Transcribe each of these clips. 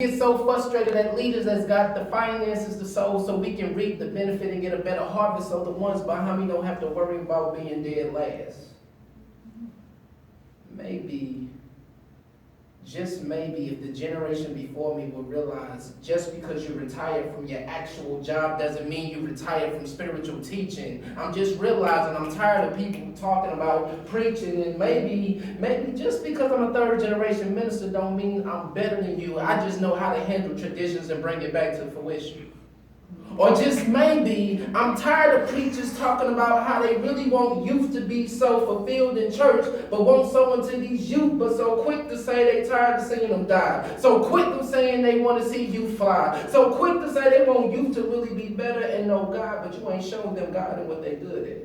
Get so frustrated at leaders that's got the finances to sow so we can reap the benefit and get a better harvest so the ones behind me don't have to worry about being dead last. Maybe, just maybe, if the generation before me will realize just because you retired from your actual job doesn't mean you retired from spiritual teaching. I'm just realizing I'm tired of people talking about preaching, and maybe just because I'm a third generation minister don't mean I'm better than you. I just know how to handle traditions and bring it back to fruition. Or just maybe I'm tired of preachers talking about how they really want youth to be so fulfilled in church, but won't sow into these youth, but so quick to say they tired of seeing them die. So quick to saying they want to see youth fly. So quick to say they want youth to really be better and know God, but you ain't showing them God and what they good at.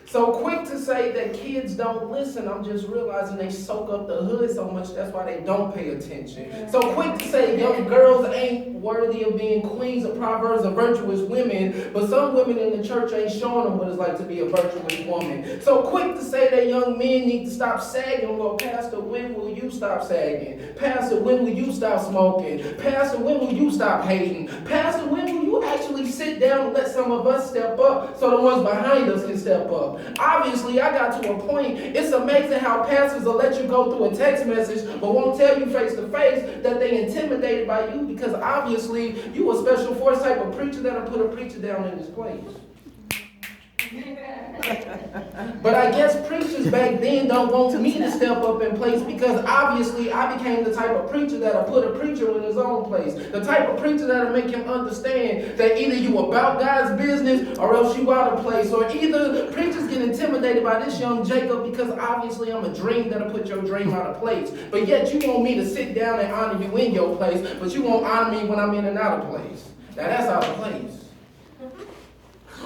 So quick to say that kids don't listen. I'm just realizing they soak up the hood so much, that's why they don't pay attention. So quick to say young girls ain't worthy of being queens of Proverbs or virtuous women, but some women in the church ain't showing them what it's like to be a virtuous woman. So quick to say that young men need to stop sagging. Well, Pastor, when will you stop sagging? Pastor, when will you stop smoking? Pastor, when will you stop hating? Pastor, when will you actually sit down and let some of us step up so the ones behind us can step up? Obviously, I got to a point. It's amazing how pastors will let you go through a text message but won't tell you face to face that they intimidated by you because obviously you a special force type of preacher that'll put a preacher down in his place. But I guess preachers back then don't want me to step up in place because obviously I became the type of preacher that'll put a preacher in his own place. The type of preacher that'll make him understand that either you about God's business or else you out of place. Or either preachers get intimidated by this young Jacob because obviously I'm a dream that'll put your dream out of place. But yet you want me to sit down and honor you in your place, but you won't honor me when I'm in and out of place. Now that's out of place.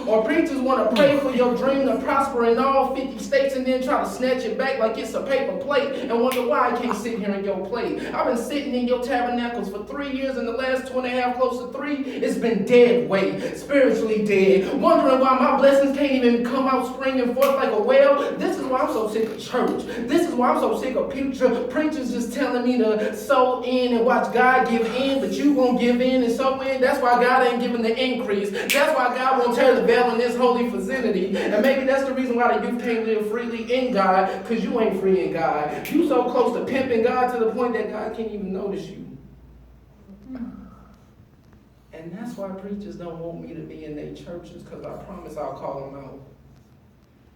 Or preachers want to pray for your dream to prosper in all 50 states and then try to snatch it back like it's a paper plate and wonder why I can't sit here in your plate. I've been sitting in your tabernacles for 3 years, and the last 2.5, close to 3, it's been dead weight, spiritually dead, wondering why my blessings can't even come out springing forth like a well. This is why I'm so sick of church. This is why I'm so sick of preachers just telling me to sow in and watch God give in, but you won't give in and sow in. That's why God ain't giving the increase. That's why God won't tear the veil in this holy vicinity. And maybe that's the reason why the youth can't live freely in God, because you ain't free in God. You so close to pimping God to the point that God can't even notice you. And that's why preachers don't want me to be in their churches, because I promise I'll call them out.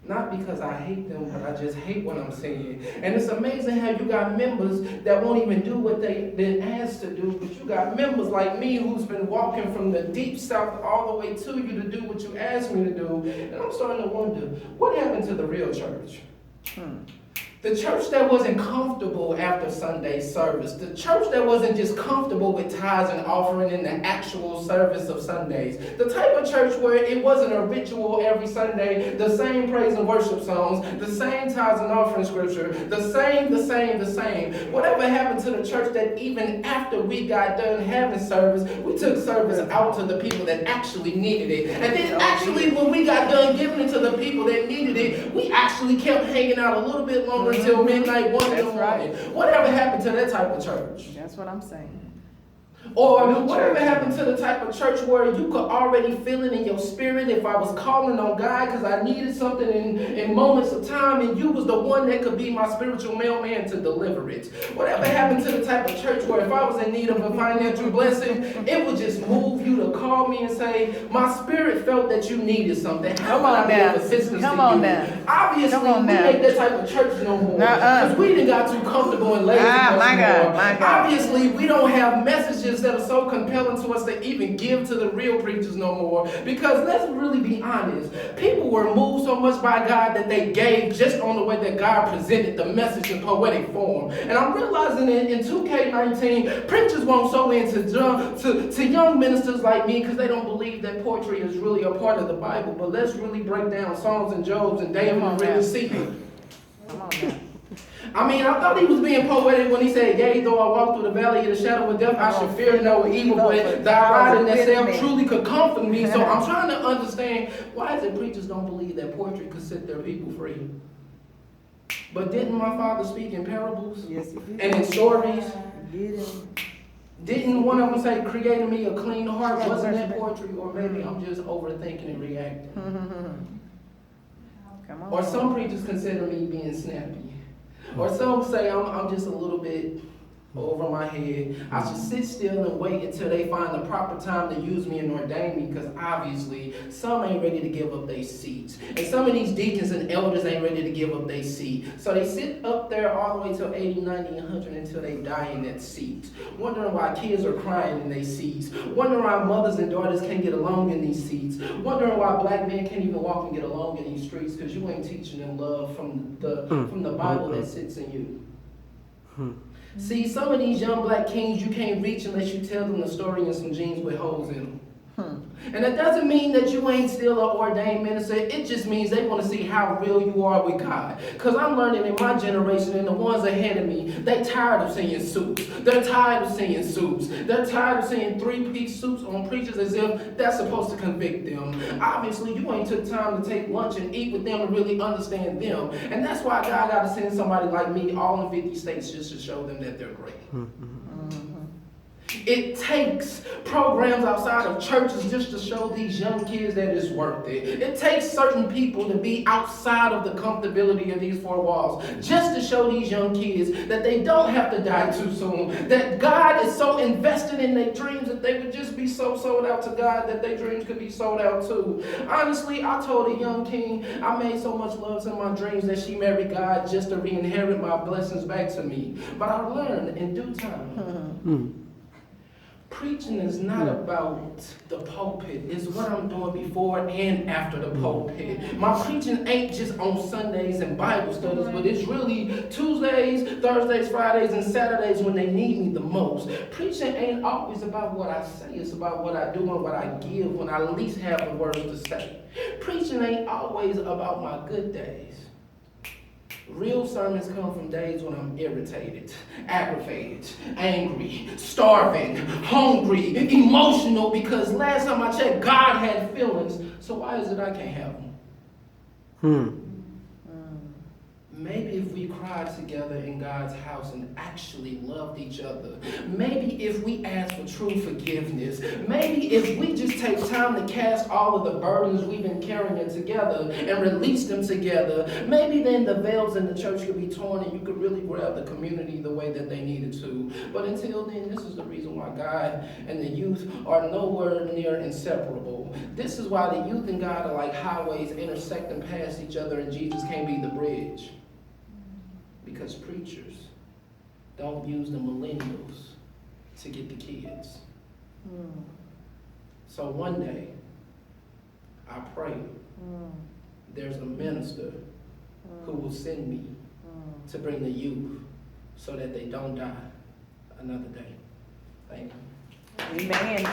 Not because I hate them, but I just hate what I'm seeing. And it's amazing how you got members that won't even do what they've been asked to do, but you got members like me who's been walking from the deep south all the way to you to do what you asked me to do. And I'm starting to wonder, what happened to the real church? The church that wasn't comfortable after Sunday service. The church that wasn't just comfortable with tithes and offering in the actual service of Sundays. The type of church where it wasn't a ritual every Sunday, the same praise and worship songs, the same tithes and offering scripture, the same. Whatever happened to the church that even after we got done having service, we took service out to the people that actually needed it. And then actually when we got done giving it to the people that needed it, we actually kept hanging out a little bit longer until midnight, 1 in the morning. Right. Whatever happened to that type of church? That's what I'm saying. Or whatever happened to the type of church where you could already feel it in your spirit if I was calling on God because I needed something in moments of time, and you was the one that could be my spiritual mailman to deliver it. Whatever happened to the type of church where if I was in need of a financial blessing, it would just move you to call me and say, my spirit felt that you needed something. How can I be of assistance to you? Obviously, we ain't that type of church no more because we done got too comfortable and lazy God. Obviously, we don't have messages that are so compelling to us to even give to the real preachers no more. Because let's really be honest, people were moved so much by God that they gave just on the way that God presented the message in poetic form. And I'm realizing in 2K19, preachers won't sow into young ministers like me because they don't believe that poetry is really a part of the Bible. But let's really break down Psalms and Jobs and David and really see it. Come on now. I mean, I thought he was being poetic when he said, yea, though I walk through the valley of the shadow of death, I should fear no evil, but thy rod and thyself truly could comfort me. So I'm trying to understand, why is it preachers don't believe that poetry could set their people free? But didn't my father speak in parables? Yes, he did. And in stories? He did. Didn't one of them say, creating me a clean heart? Yeah, Wasn't verse- that poetry? Or maybe I'm just overthinking and reacting. Come on. Or some preachers consider me being snappy. Or some say I'm just a little bit over my head. I should sit still and wait until they find the proper time to use me and ordain me, because obviously some ain't ready to give up their seats. And some of these deacons and elders ain't ready to give up their seat. So they sit up there all the way till 80, 90, 100 until they die in that seat. Wondering why kids are crying in their seats. Wondering why mothers and daughters can't get along in these seats. Wondering why black men can't even walk and get along in these streets, because you ain't teaching them love from the Bible that sits in you. See, some of these young black kings you can't reach unless you tell them the story in some jeans with holes in them. And that doesn't mean that you ain't still an ordained minister. It just means they want to see how real you are with God. Because I'm learning in my generation and the ones ahead of me, they tired of seeing suits. They're tired of seeing suits. They're tired of seeing three-piece suits on preachers as if that's supposed to convict them. Obviously, you ain't took time to take lunch and eat with them and really understand them. And that's why God got to send somebody like me all in 50 states just to show them that they're great. It takes programs outside of churches just to show these young kids that it's worth it. It takes certain people to be outside of the comfortability of these four walls just to show these young kids that they don't have to die too soon, that God is so invested in their dreams that they would just be so sold out to God that their dreams could be sold out too. Honestly, I told a young king I made so much love to my dreams that she married God just to re-inherit my blessings back to me. But I learned in due time. Preaching is not about the pulpit. It's what I'm doing before and after the pulpit. My preaching ain't just on Sundays and Bible studies, but it's really Tuesdays, Thursdays, Fridays, and Saturdays when they need me the most. Preaching ain't always about what I say. It's about what I do and what I give when I least have the words to say. Preaching ain't always about my good days. Real sermons come from days when I'm irritated, aggravated, angry, starving, hungry, emotional, because last time I checked, God had feelings. So why is it I can't have them? Maybe if we cried together in God's house and actually loved each other. Maybe if we asked for true forgiveness. Maybe if we just take time to cast all of the burdens we've been carrying together and release them together. Maybe then the veils in the church could be torn and you could really grab the community the way that they needed to. But until then, this is the reason why God and the youth are nowhere near inseparable. This is why the youth and God are like highways intersecting past each other and Jesus can't be the bridge. Because preachers don't use the millennials to get the kids. So one day, I pray there's a minister who will send me to bring the youth so that they don't die another day. Thank you. Amen.